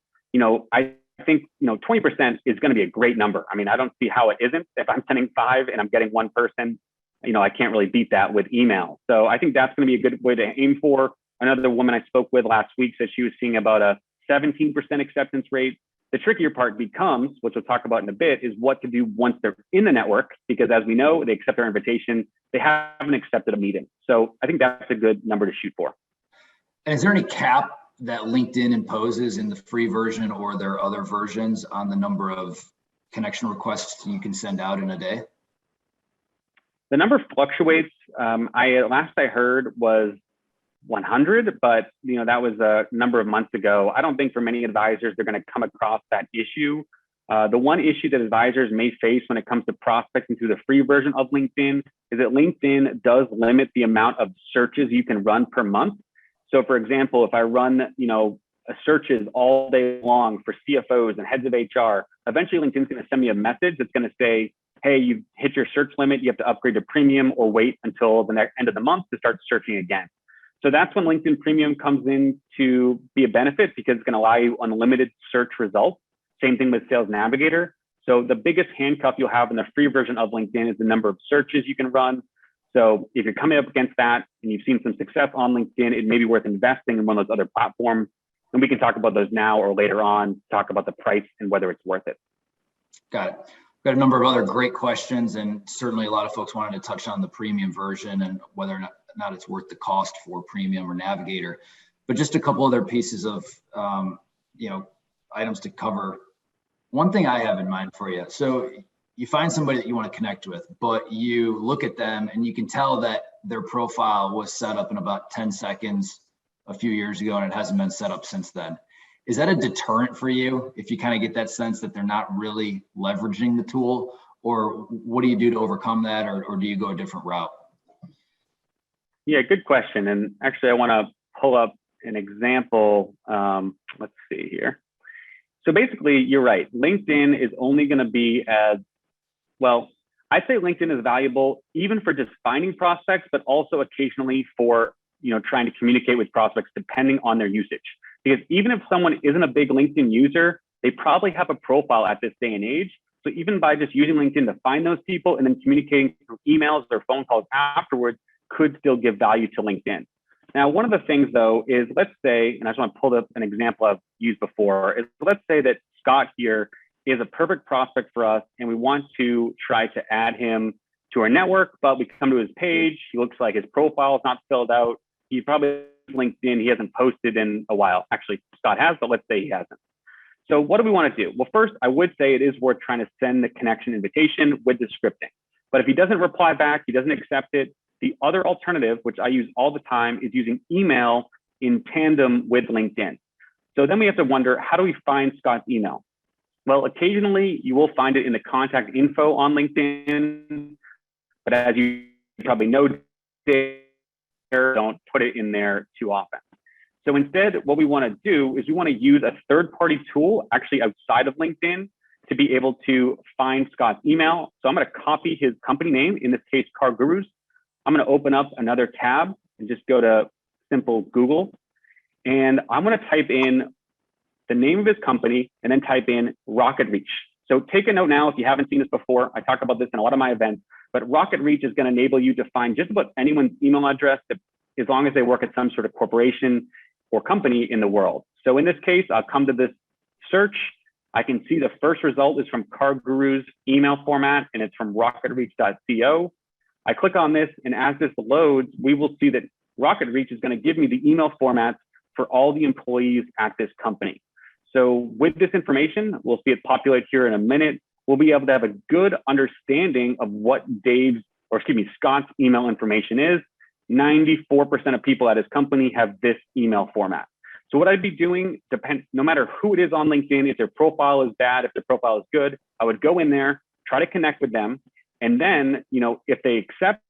I think 20% is going to be a great number. I mean, I don't see how it isn't. If I'm sending 5 and I'm getting 1 person, I can't really beat that with email. So I think that's going to be a good way to aim for. Another woman I spoke with last week said she was seeing about a 17% acceptance rate. The trickier part becomes, which we'll talk about in a bit, is what to do once they're in the network, because as we know, they accept our invitation, they haven't accepted a meeting. So I think that's a good number to shoot for. And is there any cap that LinkedIn imposes in the free version or their other versions on the number of connection requests you can send out in a day? The number fluctuates. Last I heard was 100, but that was a number of months ago. I don't think for many advisors they're going to come across that issue. The one issue that advisors may face when it comes to prospecting through the free version of LinkedIn is that LinkedIn does limit the amount of searches you can run per month. So for example, if I run, searches all day long for CFOs and heads of HR, eventually LinkedIn's going to send me a message that's going to say, hey, you've hit your search limit, you have to upgrade to premium or wait until the next end of the month to start searching again. So that's when LinkedIn Premium comes in to be a benefit, because it's going to allow you unlimited search results. Same thing with Sales Navigator. So the biggest handcuff you'll have in the free version of LinkedIn is the number of searches you can run. So if you're coming up against that and you've seen some success on LinkedIn, it may be worth investing in one of those other platforms. And we can talk about those now or later on, talk about the price and whether it's worth it. Got it. Got a number of other great questions, and certainly a lot of folks wanted to touch on the premium version and whether or not it's worth the cost for premium or Navigator. But just a couple other pieces of items to cover. One thing I have in mind for you. So you find somebody that you want to connect with, but you look at them and you can tell that their profile was set up in about 10 seconds a few years ago, and it hasn't been set up since then. Is that a deterrent for you if you kind of get that sense that they're not really leveraging the tool? Or what do you do to overcome that, or do you go a different route? Yeah, good question. And actually, I want to pull up an example. Let's see here. So basically, you're right. LinkedIn is only going to be as, well, I'd say LinkedIn is valuable even for just finding prospects, but also occasionally for trying to communicate with prospects depending on their usage. Because even if someone isn't a big LinkedIn user, they probably have a profile at this day and age. So even by just using LinkedIn to find those people and then communicating through emails or phone calls afterwards could still give value to LinkedIn. Now, one of the things though is, let's say, and I just want to pull up an example I've used before, is let's say that Scott here is a perfect prospect for us and we want to try to add him to our network, but we come to his page, he looks like his profile is not filled out. He probably LinkedIn, he hasn't posted in a while. Actually, Scott has, but let's say he hasn't. So what do we want to do? Well, first, I would say it is worth trying to send the connection invitation with the scripting. But if he doesn't reply back, he doesn't accept it, the other alternative, which I use all the time, is using email in tandem with LinkedIn. So then we have to wonder, how do we find Scott's email? Well, occasionally you will find it in the contact info on LinkedIn, but as you probably know, don't put it in there too often. So instead, what we want to do is we want to use a third-party tool actually outside of LinkedIn to be able to find Scott's email. So I'm going to copy his company name, in this case, Car Gurus. I'm going to open up another tab and just go to simple Google. And I'm going to type in the name of his company and then type in Rocket Reach. So take a note now if you haven't seen this before. I talk about this in a lot of my events, but Rocket Reach is going to enable you to find just about anyone's email address as long as they work at some sort of corporation or company in the world. So in this case, I'll come to this search. I can see the first result is from Car Guru's email format, and it's from rocketreach.co. I click on this, and as this loads, we will see that Rocket Reach is going to give me the email formats for all the employees at this company. So with this information, we'll see it populate here in a minute. We'll be able to have a good understanding of what Scott's email information is. 94% of people at his company have this email format. So what I'd be doing, no matter who it is on LinkedIn, if their profile is bad, if their profile is good, I would go in there, try to connect with them. And then, if they accept,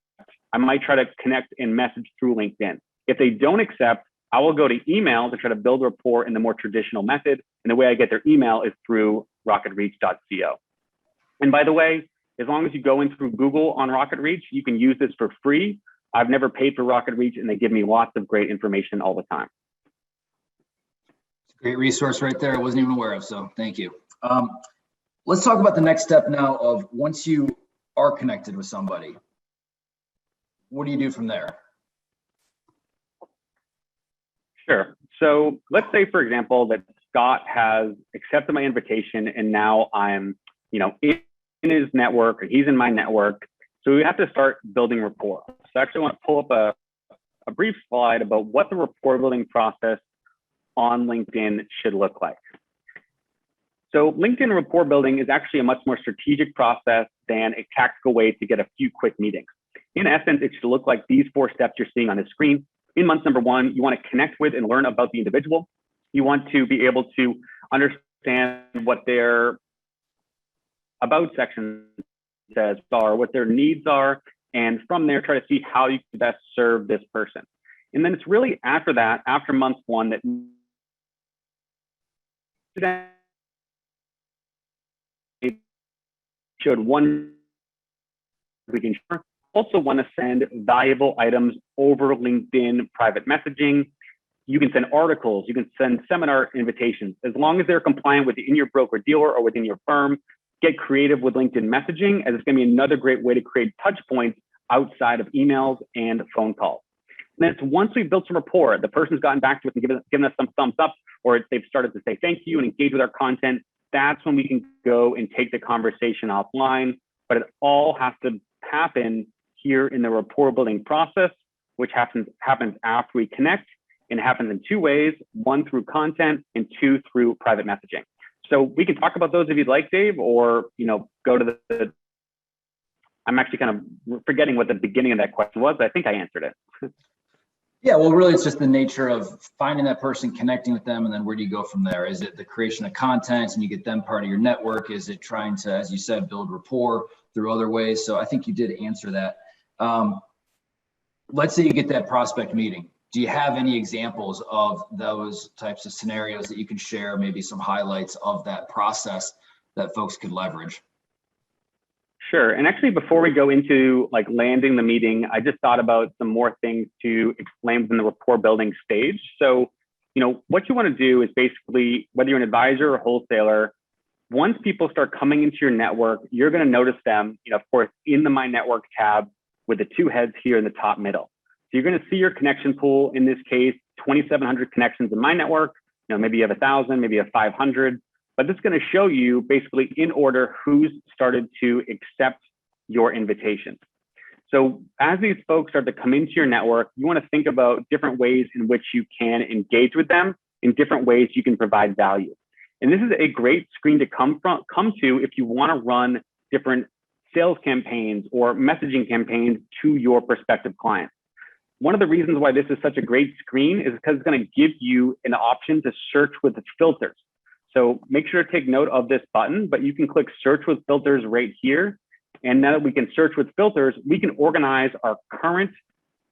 I might try to connect and message through LinkedIn. If they don't accept, I will go to email to try to build rapport in the more traditional method. And the way I get their email is through rocketreach.co. And by the way, as long as you go in through Google on RocketReach, you can use this for free. I've never paid for RocketReach, and they give me lots of great information all the time. Great resource right there. I wasn't even aware of, so thank you. Let's talk about the next step now of once you are connected with somebody. What do you do from there? Sure. So let's say, for example, that Scott has accepted my invitation and now I'm, in his network, or he's in my network. So we have to start building rapport. So I actually want to pull up a brief slide about what the rapport building process on LinkedIn should look like. So LinkedIn rapport building is actually a much more strategic process than a tactical way to get a few quick meetings. In essence, it should look like these 4 steps you're seeing on the screen. In month number 1, you want to connect with and learn about the individual. You want to be able to understand what their about section says are, what their needs are, and from there, try to see how you can best serve this person. And then it's really after that, after month 1, that should we can also want to send valuable items over LinkedIn private messaging. You can send articles, you can send seminar invitations, as long as they're compliant within your broker dealer or within your firm. Get creative with LinkedIn messaging, as it's going to be another great way to create touch points outside of emails and phone calls. And then it's once we've built some rapport, the person's gotten back to us and given us some thumbs up, or they've started to say thank you and engage with our content, that's when we can go and take the conversation offline. But it all has to happen here in the rapport building process, which happens after we connect, and it happens in 2 ways: 1 through content, and 2 through private messaging. So we can talk about those if you'd like, Dave, or go to the. I'm actually kind of forgetting what the beginning of that question was, but I think I answered it. Yeah, well, really, it's just the nature of finding that person, connecting with them, and then where do you go from there? Is it the creation of content and you get them part of your network? Is it trying to, as you said, build rapport through other ways? So I think you did answer that. Let's say you get that prospect meeting. Do you have any examples of those types of scenarios that you can share, maybe some highlights of that process that folks could leverage? Sure. And actually, before we go into landing the meeting, I just thought about some more things to explain within the rapport building stage. So, what you want to do is basically, whether you're an advisor or wholesaler, once people start coming into your network, you're going to notice them, of course, in the My Network tab with the 2 heads here in the top middle. So you're going to see your connection pool, in this case, 2,700 connections in My Network. Maybe you have 1,000, maybe you have 500. But this is going to show you basically in order who's started to accept your invitation. So as these folks start to come into your network, you want to think about different ways in which you can engage with them, in different ways you can provide value. And this is a great screen to come to if you want to run different sales campaigns or messaging campaigns to your prospective clients. One of the reasons why this is such a great screen is because it's going to give you an option to search with filters. So make sure to take note of this button, but you can click search with filters right here. And now that we can search with filters, we can organize our current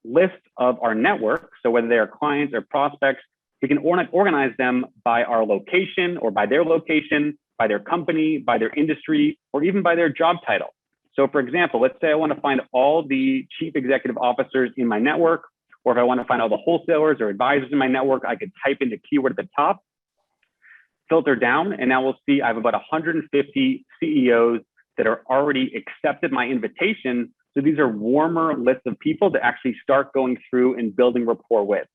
list of our network. So whether they are clients or prospects, we can organize them by our location or by their location, by their company, by their industry, or even by their job title. So for example, let's say I want to find all the chief executive officers in my network, or if I want to find all the wholesalers or advisors in my network, I could type in the keyword at the top, filter down, and now we'll see I have about 150 CEOs that are already accepted my invitation. So these are warmer lists of people to actually start going through and building rapport with.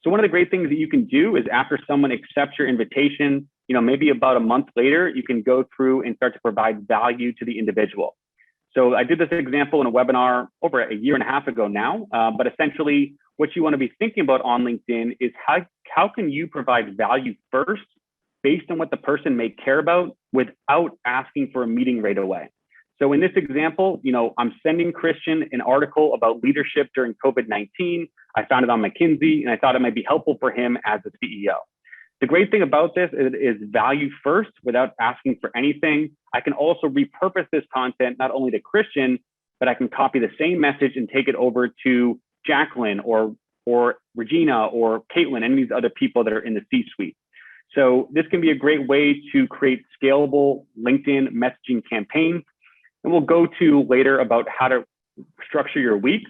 So one of the great things that you can do is after someone accepts your invitation, maybe about a month later, you can go through and start to provide value to the individual. So I did this example in a webinar over a year and a half ago now, but essentially what you want to be thinking about on LinkedIn is how can you provide value first based on what the person may care about without asking for a meeting right away. So in this example, I'm sending Christian an article about leadership during COVID-19. I found it on McKinsey, and I thought it might be helpful for him as a CEO. The great thing about this is it is value first without asking for anything. I can also repurpose this content not only to Christian, but I can copy the same message and take it over to Jacqueline or Regina or Caitlin, any of these other people that are in the C-suite. So this can be a great way to create scalable LinkedIn messaging campaigns. And we'll go to later about how to structure your week.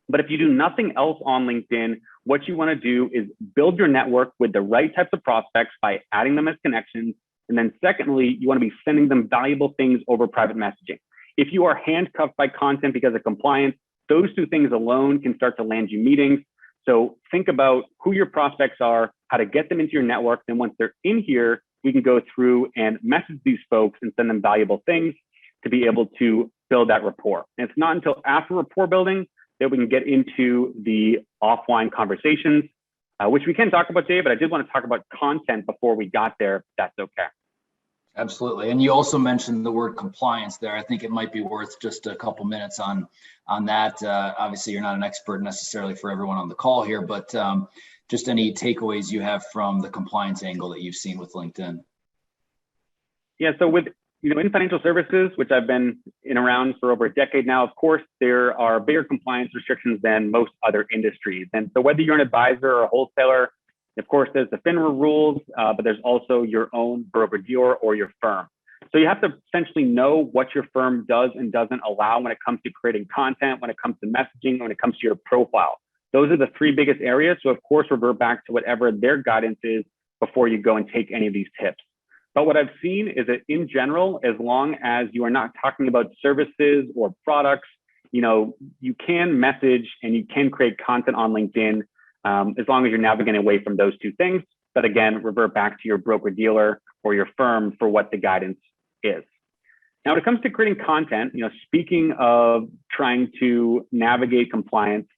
But if you do nothing else on LinkedIn, what you want to do is build your network with the right types of prospects by adding them as connections. And then secondly, you want to be sending them valuable things over private messaging. If you are handcuffed by content because of compliance, those two things alone can start to land you meetings. So think about who your prospects are, how to get them into your network. And once they're in here, we can go through and message these folks and send them valuable things to be able to build that rapport. And it's not until after rapport building that we can get into the offline conversations, which we can talk about today, but I did want to talk about content before we got there, if that's okay. Absolutely. And you also mentioned the word compliance there. I think it might be worth just a couple minutes on that. Obviously, you're not an expert necessarily for everyone on the call here, but just any takeaways you have from the compliance angle that you've seen with LinkedIn. Yeah, so with in financial services, which I've been in around for over a decade now, of course, there are bigger compliance restrictions than most other industries. And so whether you're an advisor or a wholesaler, of course, there's the FINRA rules, but there's also your own broker-dealer or your firm. So you have to essentially know what your firm does and doesn't allow when it comes to creating content, when it comes to messaging, when it comes to your profile. Those are the three biggest areas. So of course, revert back to whatever their guidance is before you go and take any of these tips. But what I've seen is that in general, as long as you are not talking about services or products, you can message and you can create content on LinkedIn as long as you're navigating away from those two things. But again, revert back to your broker dealer or your firm for what the guidance is. Now, when it comes to creating content, speaking of trying to navigate compliance,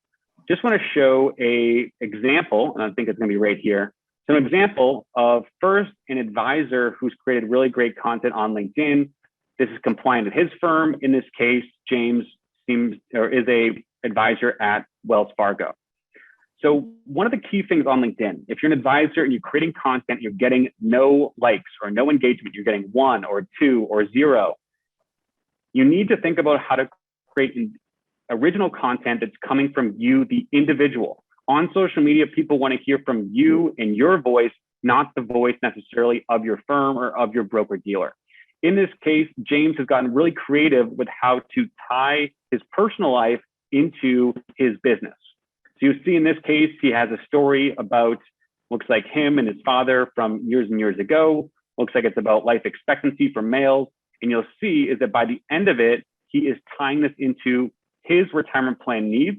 just want to show a example, and I think it's going to be right here. So an example of first an advisor who's created really great content on LinkedIn. This is compliant at his firm. In this case, James is a advisor at Wells Fargo. So one of the key things on LinkedIn, if you're an advisor and you're creating content, you're getting no likes or no engagement, you're getting 1 or 2 or 0. You need to think about how to create original content that's coming from you, the individual. On social media, people want to hear from you and your voice, not the voice necessarily of your firm or of your broker dealer. In this case, James has gotten really creative with how to tie his personal life into his business. So you see in this case, he has a story about, looks like him and his father from years and years ago. Looks like it's about life expectancy for males. And you'll see is that by the end of it, he is tying this into his retirement plan needs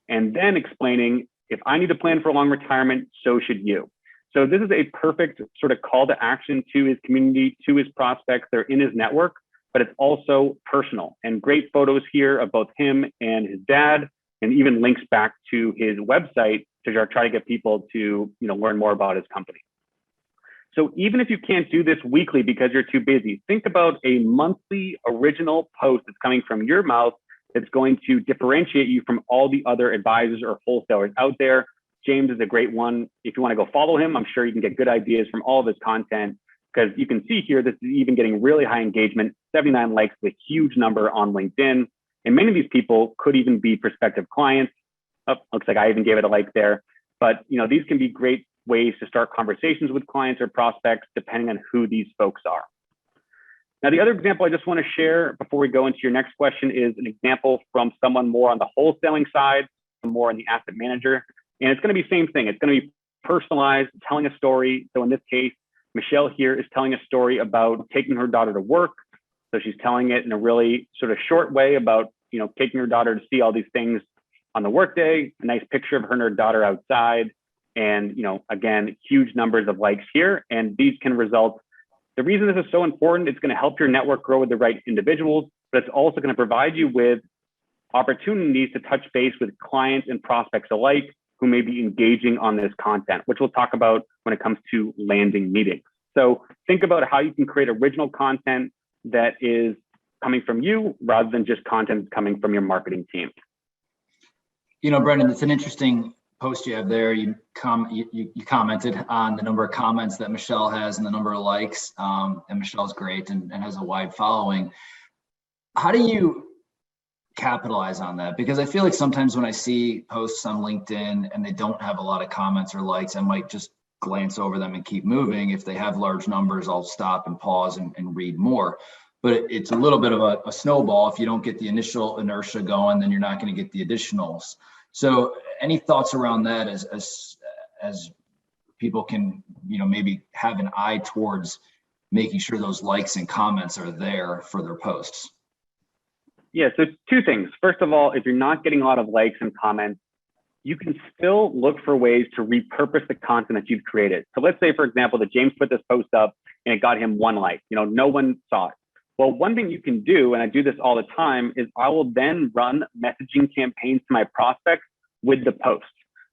and then explaining, if I need to plan for a long retirement, so should you. So this is a perfect sort of call to action to his community, to his prospects. They're in his network, but it's also personal. And great photos here of both him and his dad, and even links back to his website to try to get people to learn more about his company. So even if you can't do this weekly because you're too busy, think about a monthly original post that's coming from your mouth that's going to differentiate you from all the other advisors or wholesalers out there. James is a great one. If you want to go follow him, I'm sure you can get good ideas from all of his content, because you can see here, this is even getting really high engagement, 79 likes, a huge number on LinkedIn. And many of these people could even be prospective clients. Oh, looks like I even gave it a like there. But these can be great ways to start conversations with clients or prospects, depending on who these folks are. Now, the other example I just want to share before we go into your next question is an example from someone more on the wholesaling side, more on the asset manager. And it's going to be same thing. It's going to be personalized, telling a story. So in this case, Michelle here is telling a story about taking her daughter to work. So she's telling it in a really sort of short way about, taking her daughter to see all these things on the workday, a nice picture of her and her daughter outside. And, again, huge numbers of likes here. And these can result. The reason this is so important, it's going to help your network grow with the right individuals, but it's also going to provide you with opportunities to touch base with clients and prospects alike who may be engaging on this content, which we'll talk about when it comes to landing meetings. So think about how you can create original content that is coming from you rather than just content coming from your marketing team. You know, Brendan, it's an interesting post you have there. You commented on the number of comments that Michelle has and the number of likes. And Michelle's great and has a wide following. How do you capitalize on that? Because I feel like sometimes when I see posts on LinkedIn and they don't have a lot of comments or likes, I might just glance over them and keep moving. If they have large numbers, I'll stop and pause and read more. But it's a little bit of a snowball. If you don't get the initial inertia going, then you're not going to get the additionals. So any thoughts around that as people can, you know, maybe have an eye towards making sure those likes and comments are there for their posts? Yeah, so two things. First of all, if you're not getting a lot of likes and comments, you can still look for ways to repurpose the content that you've created. So let's say, for example, that James put this post up and it got him 1 like, you know, no one saw it. Well, one thing you can do, and I do this all the time, is I will then run messaging campaigns to my prospects with the post.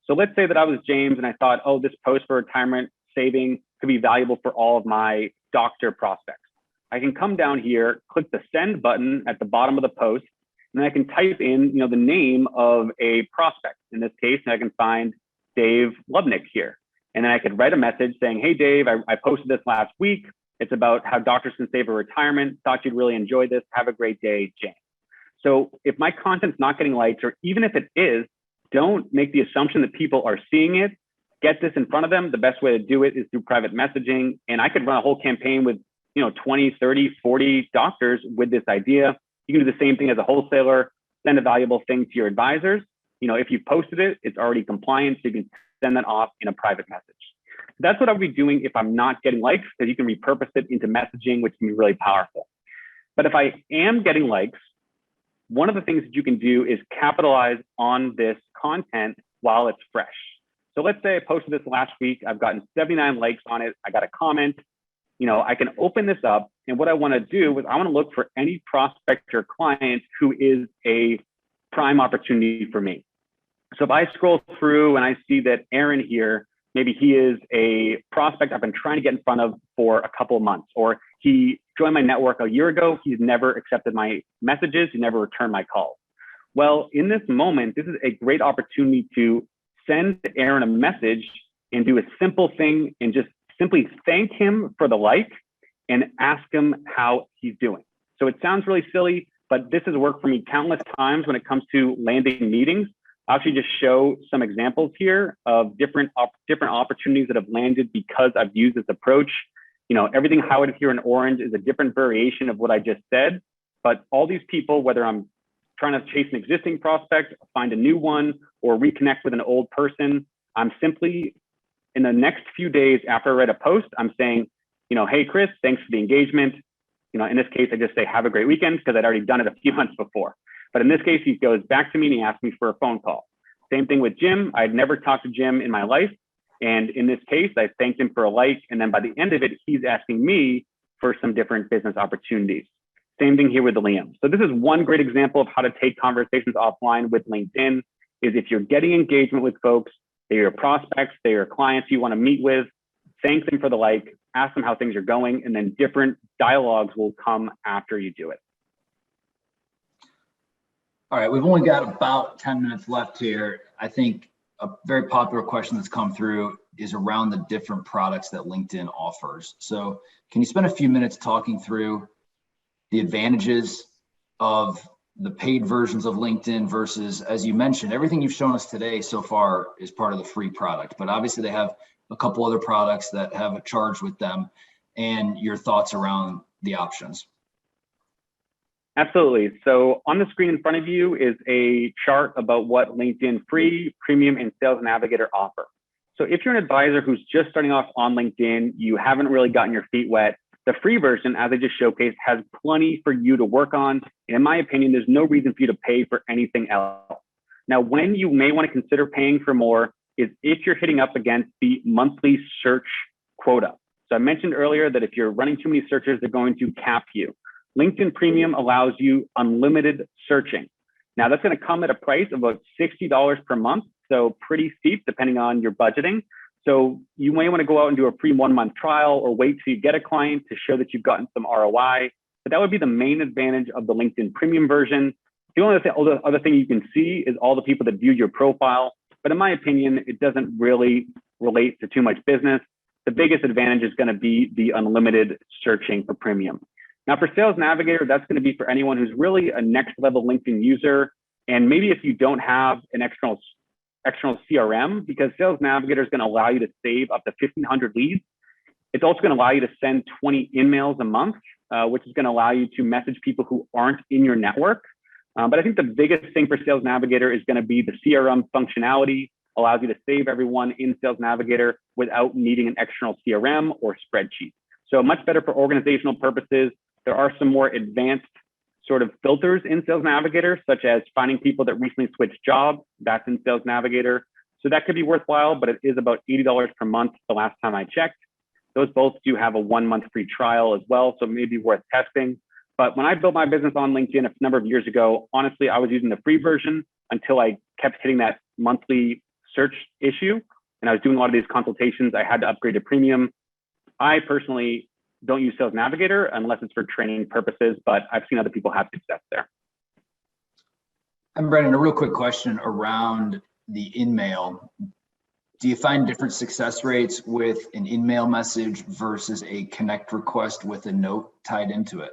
So let's say that I was James and I thought, oh, this post for retirement saving could be valuable for all of my doctor prospects. I can come down here, click the send button at the bottom of the post, and then I can type in, you know, the name of a prospect. In this case, I can find Dave Lubnick here. And then I could write a message saying, hey, Dave, I posted this last week. It's about how doctors can save for retirement. Thought you'd really enjoy this. Have a great day, James. So if my content's not getting likes, or even if it is, don't make the assumption that people are seeing it. Get this in front of them. The best way to do it is through private messaging. And I could run a whole campaign with, you know, 20, 30, 40 doctors with this idea. You can do the same thing as a wholesaler, send a valuable thing to your advisors. You know, if you posted it, it's already compliant, so you can send that off in a private message. That's what I'll be doing if I'm not getting likes, because you can repurpose it into messaging, which can be really powerful. But if I am getting likes, one of the things that you can do is capitalize on this content while it's fresh. So let's say I posted this last week. I've gotten 79 likes on it. I got a comment. You know, I can open this up, and what I want to do is I want to look for any prospect or client who is a prime opportunity for me. So if I scroll through and I see that Aaron here, maybe he is a prospect I've been trying to get in front of for a couple of months, or he joined my network a year ago. He's never accepted my messages. He never returned my calls. Well, in this moment, this is a great opportunity to send Aaron a message and do a simple thing and just simply thank him for the like and ask him how he's doing. So it sounds really silly, but this has worked for me countless times when it comes to landing meetings. I'll actually just show some examples here of different opportunities that have landed because I've used this approach. You know, everything highlighted here in orange is a different variation of what I just said, but all these people, whether I'm trying to chase an existing prospect, find a new one, or reconnect with an old person, I'm simply, in the next few days after I write a post, I'm saying, you know, hey, Chris, thanks for the engagement. You know, in this case, I just say, have a great weekend, because I'd already done it a few months before. But in this case, he goes back to me and he asks me for a phone call. Same thing with Jim. I'd never talked to Jim in my life. And in this case, I thanked him for a like. And then by the end of it, he's asking me for some different business opportunities. Same thing here with Liam. So this is one great example of how to take conversations offline with LinkedIn, is if you're getting engagement with folks, they're your prospects, they're your clients you want to meet with, thank them for the like, ask them how things are going, and then different dialogues will come after you do it. All right, we've only got about 10 minutes left here. I think a very popular question that's come through is around the different products that LinkedIn offers. So can you spend a few minutes talking through the advantages of the paid versions of LinkedIn versus, as you mentioned, everything you've shown us today so far is part of the free product, but obviously they have a couple other products that have a charge with them, and your thoughts around the options. Absolutely. So on the screen in front of you is a chart about what LinkedIn Free, Premium, and Sales Navigator offer. So if you're an advisor who's just starting off on LinkedIn, you haven't really gotten your feet wet, the free version, as I just showcased, has plenty for you to work on. And in my opinion, there's no reason for you to pay for anything else. Now, when you may want to consider paying for more is if you're hitting up against the monthly search quota. So I mentioned earlier that if you're running too many searches, they're going to cap you. LinkedIn Premium allows you unlimited searching. Now that's going to come at a price of about $60 per month. So pretty steep depending on your budgeting. So you may want to go out and do a free 1-month trial or wait till you get a client to show that you've gotten some ROI. But that would be the main advantage of the LinkedIn premium version. The only other thing you can see is all the people that viewed your profile. But in my opinion, it doesn't really relate to too much business. The biggest advantage is going to be the unlimited searching for premium. Now for Sales Navigator, that's going to be for anyone who's really a next level LinkedIn user. And maybe if you don't have an external CRM, because Sales Navigator is going to allow you to save up to 1,500 leads. It's also going to allow you to send 20 emails a month, which is going to allow you to message people who aren't in your network. But I think the biggest thing for Sales Navigator is going to be the CRM functionality, allows you to save everyone in Sales Navigator without needing an external CRM or spreadsheet. So much better for organizational purposes. There are some more advanced sort of filters in Sales Navigator, such as finding people that recently switched jobs. That's in Sales Navigator. So that could be worthwhile, but it is about $80 per month the last time I checked. Those both do have a 1-month free trial as well, so maybe worth testing. But when I built my business on LinkedIn a number of years ago, honestly, I was using the free version until I kept hitting that monthly search issue. And I was doing a lot of these consultations. I had to upgrade to premium. I personally don't use Sales Navigator unless it's for training purposes, but I've seen other people have success there. And Brandon, a real quick question around the in-mail. Do you find different success rates with an in-mail message versus a connect request with a note tied into it?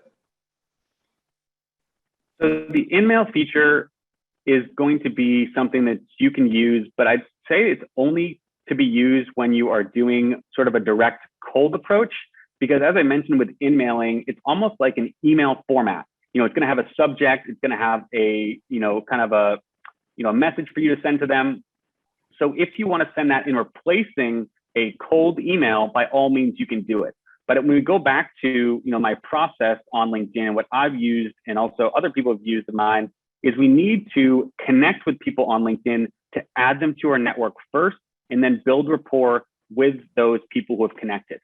So the in-mail feature is going to be something that you can use, but I'd say it's only to be used when you are doing sort of a direct cold approach, because as I mentioned with in-mailing, it's almost like an email format. It's going to have a subject, it's going to have a, kind of a message for you to send to them. So if you want to send that in replacing a cold email, by all means, you can do it. But when we go back to my process on LinkedIn, what I've used and also other people have used of mine is we need to connect with people on LinkedIn to add them to our network first and then build rapport with those people who have connected.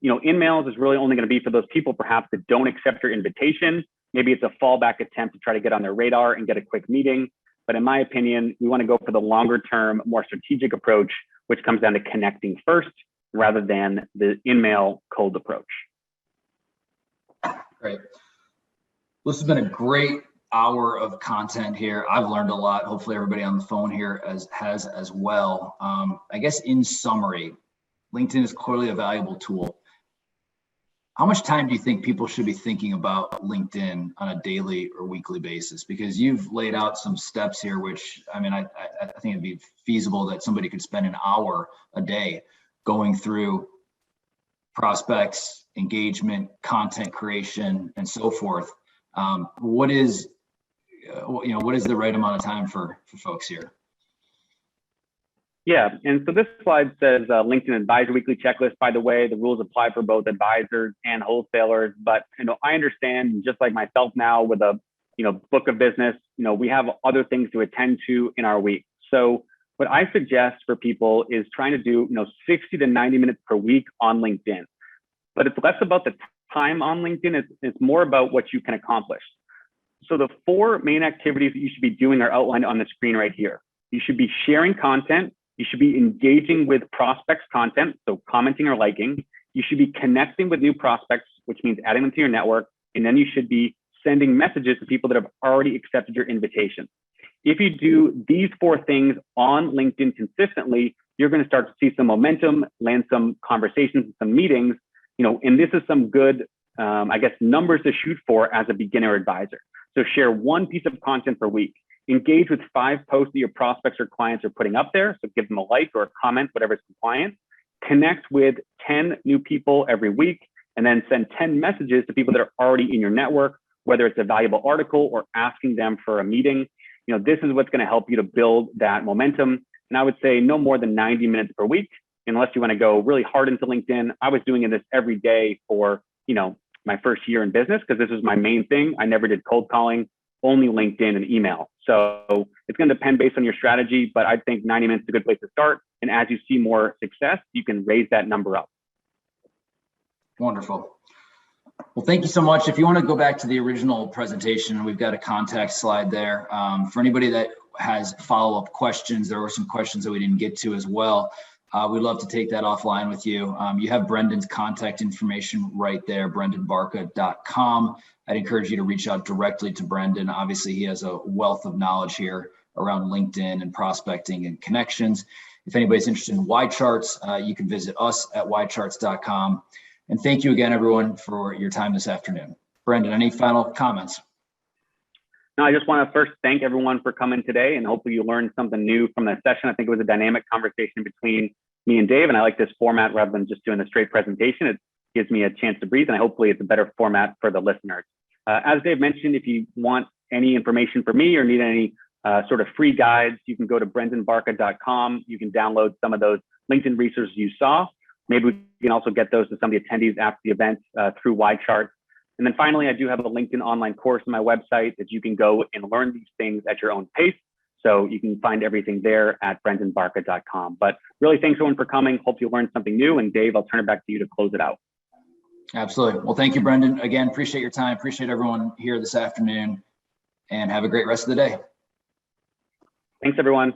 In-mails is really only going to be for those people perhaps that don't accept your invitation. Maybe it's a fallback attempt to try to get on their radar and get a quick meeting. But in my opinion, we want to go for the longer term, more strategic approach, which comes down to connecting first rather than the in-mail cold approach. Great. This has been a great hour of content here. I've learned a lot. Hopefully everybody on the phone here has as well. I guess in summary, LinkedIn is clearly a valuable tool. How much time do you think people should be thinking about LinkedIn on a daily or weekly basis? Because you've laid out some steps here, which I think it'd be feasible that somebody could spend an hour a day going through prospects, engagement, content creation, and so forth. What is the right amount of time for folks here? Yeah, and so this slide says LinkedIn Advisor Weekly Checklist. By the way, the rules apply for both advisors and wholesalers. But I understand, just like myself now with a book of business, we have other things to attend to in our week. So what I suggest for people is trying to do 60 to 90 minutes per week on LinkedIn. But it's less about the time on LinkedIn. It's more about what you can accomplish. So the 4 main activities that you should be doing are outlined on the screen right here. You should be sharing content. You should be engaging with prospects' content, so commenting or liking. You should be connecting with new prospects, which means adding them to your network. And then you should be sending messages to people that have already accepted your invitation. If you do these 4 things on LinkedIn consistently, you're going to start to see some momentum, land some conversations, some meetings, and this is some good, numbers to shoot for as a beginner advisor. So share 1 piece of content per week. Engage with 5 posts that your prospects or clients are putting up there. So give them a like or a comment, whatever is compliant. Connect with 10 new people every week, and then send 10 messages to people that are already in your network, whether it's a valuable article or asking them for a meeting. This is what's going to help you to build that momentum. And I would say no more than 90 minutes per week, unless you want to go really hard into LinkedIn. I was doing this every day for, my first year in business, because this was my main thing. I never did cold calling, only LinkedIn and email. So it's going to depend based on your strategy, but I think 90 minutes is a good place to start. And as you see more success, you can raise that number up. Wonderful. Well, thank you so much. If you want to go back to the original presentation, we've got a contact slide there. For anybody that has follow-up questions, there were some questions that we didn't get to as well. we'd love to take that offline with you. You have Brendan's contact information right there, brendanbarca.com. I'd encourage you to reach out directly to Brendan. Obviously, he has a wealth of knowledge here around LinkedIn and prospecting and connections. If anybody's interested in Y charts, you can visit us at ycharts.com. And thank you again, everyone, for your time this afternoon. Brendan, any final comments? No, I just want to first thank everyone for coming today, and hopefully you learned something new from that session. I think it was a dynamic conversation between me and Dave, and I like this format rather than just doing a straight presentation. It gives me a chance to breathe, and hopefully it's a better format for the listeners. As Dave mentioned, if you want any information from me or need any sort of free guides, you can go to brendanbarca.com. You can download some of those LinkedIn resources you saw. Maybe we can also get those to some of the attendees after the event through Y charts. And then finally, I do have a LinkedIn online course on my website that you can go and learn these things at your own pace. So you can find everything there at brendanbarca.com. But really, thanks everyone for coming. Hope you learned something new. And Dave, I'll turn it back to you to close it out. Absolutely. Well, thank you, Brendan. Again, appreciate your time. Appreciate everyone here this afternoon, and have a great rest of the day. Thanks, everyone.